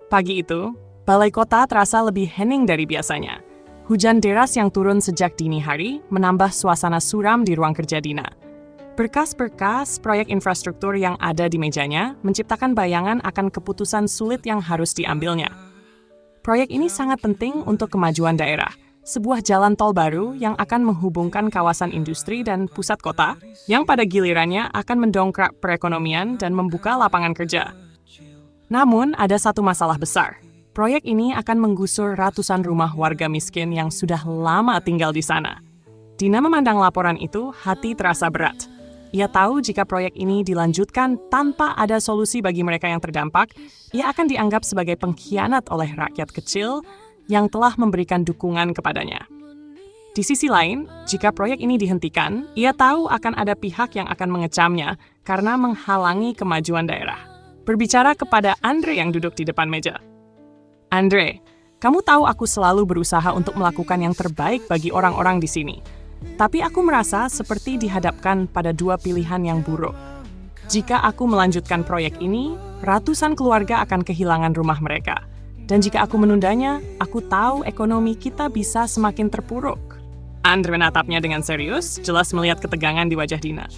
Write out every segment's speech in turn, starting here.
Pagi itu, balai kota terasa lebih hening dari biasanya. Hujan deras yang turun sejak dini hari menambah suasana suram di ruang kerja Dina. Berkas-berkas proyek infrastruktur yang ada di mejanya menciptakan bayangan akan keputusan sulit yang harus diambilnya. Proyek ini sangat penting untuk kemajuan daerah. Sebuah jalan tol baru yang akan menghubungkan kawasan industri dan pusat kota, yang pada gilirannya akan mendongkrak perekonomian dan membuka lapangan kerja. Namun, ada satu masalah besar. Proyek ini akan menggusur ratusan rumah warga miskin yang sudah lama tinggal di sana. Dina memandang laporan itu, hati terasa berat. Ia tahu jika proyek ini dilanjutkan tanpa ada solusi bagi mereka yang terdampak, ia akan dianggap sebagai pengkhianat oleh rakyat kecil yang telah memberikan dukungan kepadanya. Di sisi lain, jika proyek ini dihentikan, ia tahu akan ada pihak yang akan mengecamnya karena menghalangi kemajuan daerah. Berbicara kepada Andre yang duduk di depan meja. Andre, kamu tahu aku selalu berusaha untuk melakukan yang terbaik bagi orang-orang di sini. Tapi aku merasa seperti dihadapkan pada dua pilihan yang buruk. Jika aku melanjutkan proyek ini, ratusan keluarga akan kehilangan rumah mereka. Dan jika aku menundanya, aku tahu ekonomi kita bisa semakin terpuruk. Andre menatapnya dengan serius, jelas melihat ketegangan di wajah Dina.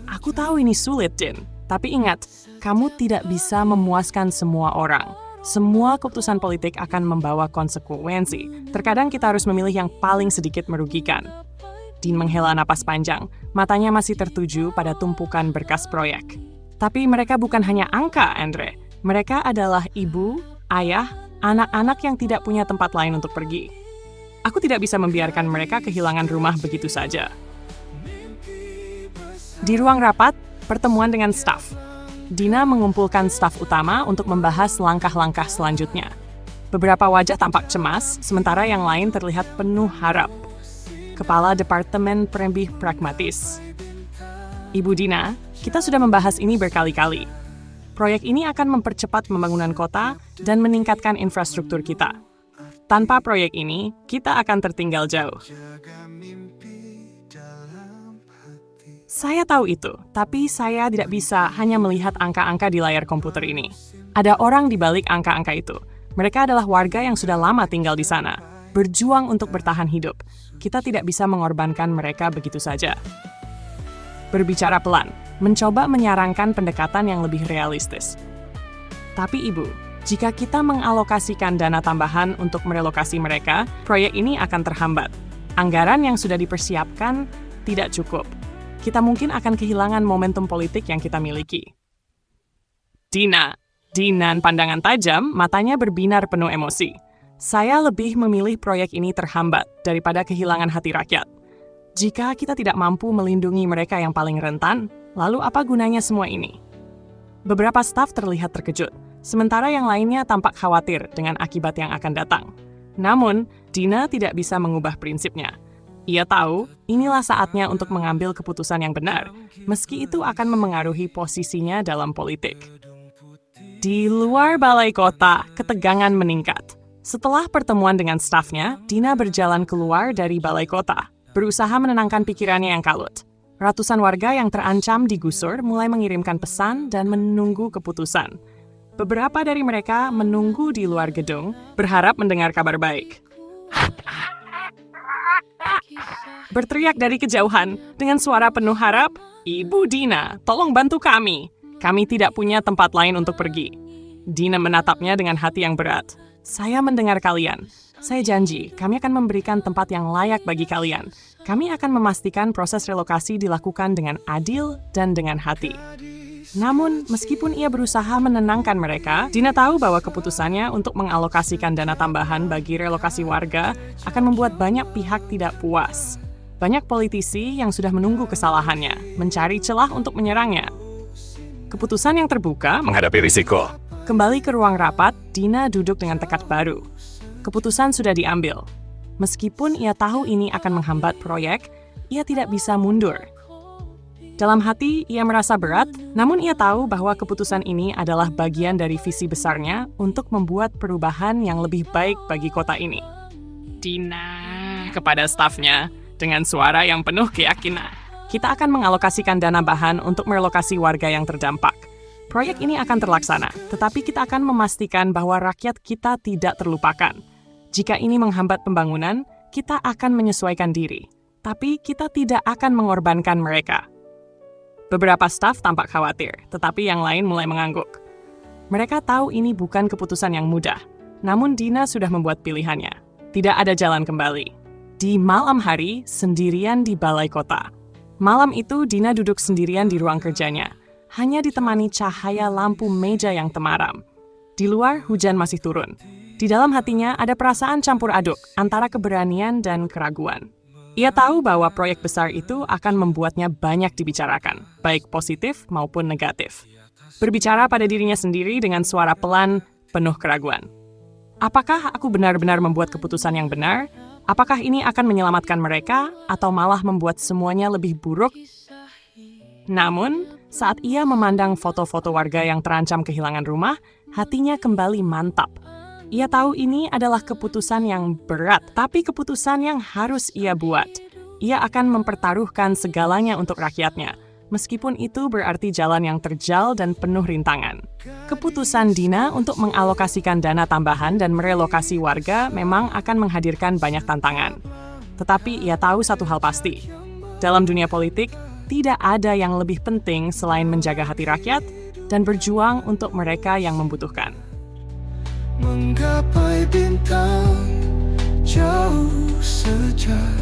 Aku tahu ini sulit, Din. Tapi ingat, kamu tidak bisa memuaskan semua orang. Semua keputusan politik akan membawa konsekuensi. Terkadang kita harus memilih yang paling sedikit merugikan. Din menghela napas panjang, matanya masih tertuju pada tumpukan berkas proyek. Tapi mereka bukan hanya angka, Andre. Mereka adalah ibu, ayah, anak-anak yang tidak punya tempat lain untuk pergi. Aku tidak bisa membiarkan mereka kehilangan rumah begitu saja. Di ruang rapat, pertemuan dengan staf. Dina mengumpulkan staf utama untuk membahas langkah-langkah selanjutnya. Beberapa wajah tampak cemas, sementara yang lain terlihat penuh harap. Kepala Departemen Prembih Pragmatis. Ibu Dina, kita sudah membahas ini berkali-kali. Proyek ini akan mempercepat pembangunan kota dan meningkatkan infrastruktur kita. Tanpa proyek ini, kita akan tertinggal jauh. Saya tahu itu, tapi saya tidak bisa hanya melihat angka-angka di layar komputer ini. Ada orang di balik angka-angka itu. Mereka adalah warga yang sudah lama tinggal di sana, berjuang untuk bertahan hidup. Kita tidak bisa mengorbankan mereka begitu saja. Berbicara pelan, mencoba menyarankan pendekatan yang lebih realistis. Tapi Ibu, jika kita mengalokasikan dana tambahan untuk merelokasi mereka, proyek ini akan terhambat. Anggaran yang sudah dipersiapkan tidak cukup. Kita mungkin akan kehilangan momentum politik yang kita miliki. Dina, dengan pandangan tajam, matanya berbinar penuh emosi. Saya lebih memilih proyek ini terhambat daripada kehilangan hati rakyat. Jika kita tidak mampu melindungi mereka yang paling rentan, lalu apa gunanya semua ini? Beberapa staf terlihat terkejut, sementara yang lainnya tampak khawatir dengan akibat yang akan datang. Namun, Dina tidak bisa mengubah prinsipnya. Ia tahu, inilah saatnya untuk mengambil keputusan yang benar, meski itu akan memengaruhi posisinya dalam politik. Di luar balai kota, ketegangan meningkat. Setelah pertemuan dengan stafnya, Dina berjalan keluar dari balai kota, berusaha menenangkan pikirannya yang kalut. Ratusan warga yang terancam digusur mulai mengirimkan pesan dan menunggu keputusan. Beberapa dari mereka menunggu di luar gedung, berharap mendengar kabar baik. Berteriak dari kejauhan, dengan suara penuh harap, Ibu Dina, tolong bantu kami. Kami tidak punya tempat lain untuk pergi. Dina menatapnya dengan hati yang berat. Saya mendengar kalian. Saya janji, kami akan memberikan tempat yang layak bagi kalian. Kami akan memastikan proses relokasi dilakukan dengan adil dan dengan hati. Namun, meskipun ia berusaha menenangkan mereka, Dina tahu bahwa keputusannya untuk mengalokasikan dana tambahan bagi relokasi warga akan membuat banyak pihak tidak puas. Banyak politisi yang sudah menunggu kesalahannya, mencari celah untuk menyerangnya. Keputusan yang terbuka menghadapi risiko. Kembali ke ruang rapat, Dina duduk dengan tekad baru. Keputusan sudah diambil. Meskipun ia tahu ini akan menghambat proyek, ia tidak bisa mundur. Dalam hati, ia merasa berat, namun ia tahu bahwa keputusan ini adalah bagian dari visi besarnya untuk membuat perubahan yang lebih baik bagi kota ini. Dina, kepada stafnya, dengan suara yang penuh keyakinan, kita akan mengalokasikan dana bahan untuk merelokasi warga yang terdampak. Proyek ini akan terlaksana, tetapi kita akan memastikan bahwa rakyat kita tidak terlupakan. Jika ini menghambat pembangunan, kita akan menyesuaikan diri, tapi kita tidak akan mengorbankan mereka. Beberapa staf tampak khawatir, tetapi yang lain mulai mengangguk. Mereka tahu ini bukan keputusan yang mudah, namun Dina sudah membuat pilihannya. Tidak ada jalan kembali. Di malam hari, sendirian di balai kota. Malam itu, Dina duduk sendirian di ruang kerjanya, hanya ditemani cahaya lampu meja yang temaram. Di luar, hujan masih turun. Di dalam hatinya ada perasaan campur aduk antara keberanian dan keraguan. Ia tahu bahwa proyek besar itu akan membuatnya banyak dibicarakan, baik positif maupun negatif. Berbicara pada dirinya sendiri dengan suara pelan, penuh keraguan. Apakah aku benar-benar membuat keputusan yang benar? Apakah ini akan menyelamatkan mereka, atau malah membuat semuanya lebih buruk? Namun, saat ia memandang foto-foto warga yang terancam kehilangan rumah, hatinya kembali mantap. Ia tahu ini adalah keputusan yang berat, tapi keputusan yang harus ia buat. Ia akan mempertaruhkan segalanya untuk rakyatnya, meskipun itu berarti jalan yang terjal dan penuh rintangan. Keputusan Dina untuk mengalokasikan dana tambahan dan merelokasi warga memang akan menghadirkan banyak tantangan. Tetapi ia tahu satu hal pasti. Dalam dunia politik, tidak ada yang lebih penting selain menjaga hati rakyat dan berjuang untuk mereka yang membutuhkan. Menggapai bintang jauh sejar.